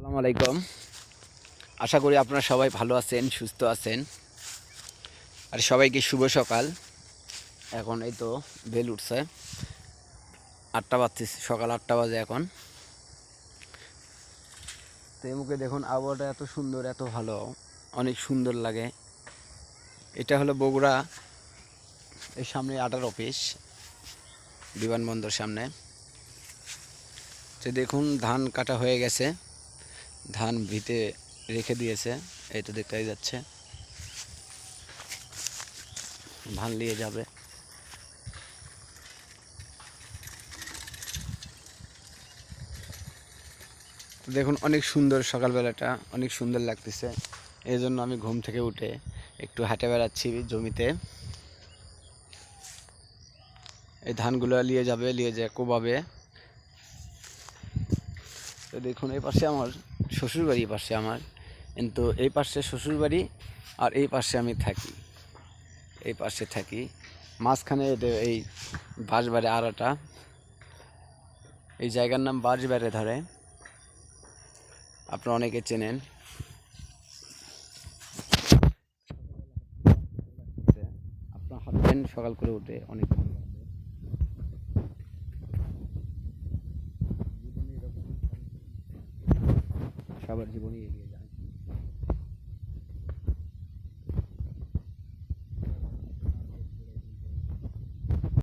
আসসালামু আলাইকুম। আশা করি আপনারা সবাই ভালো আছেন, সুস্থ আছেন। আর সবাইকে শুভ সকাল। এখন এই তো বেল উঠছে, 8টা বাজছে, সকাল 8টা বাজে এখন। তো এই মুখে দেখুন আবহাওয়াটা এত সুন্দর, এত ভালো, অনেক সুন্দর লাগে। এটা হলো বগুড়া, এর সামনে আটার অফিস, বিমানবন্দর সামনে। তো দেখুন ধান কাটা হয়ে গেছে, ধান ভিতে রেখে দিয়েছে, এই তো দেখতেই যাচ্ছে, ধান নিয়ে যাবে। দেখুন অনেক সুন্দর, সকালবেলাটা অনেক সুন্দর লাগতেছে। এই জন্য আমি ঘুম থেকে উঠে একটু হাঁটে বেড়াচ্ছি জমিতে। এই ধানগুলো নিয়ে যাবে, নিয়ে যায় কোবাবে। তো দেখুন এই পাশে আমার শ্বশুরবাড়ি, পাশে আমার, কিন্তু এই পাশে শ্বশুরবাড়ি আর এই পাশে আমি থাকি, এই পাশে থাকি। মাঝখানে এই বাঁশবাড়ি আড়াটা, এই জায়গার নাম বাঁশবাড়ি ধরে, আপনারা অনেকে চেনেন। আপনারা হাঁটবেন সকাল করে উঠে, অনেক ভালো লাগবে। সবার জীবনই এগিয়ে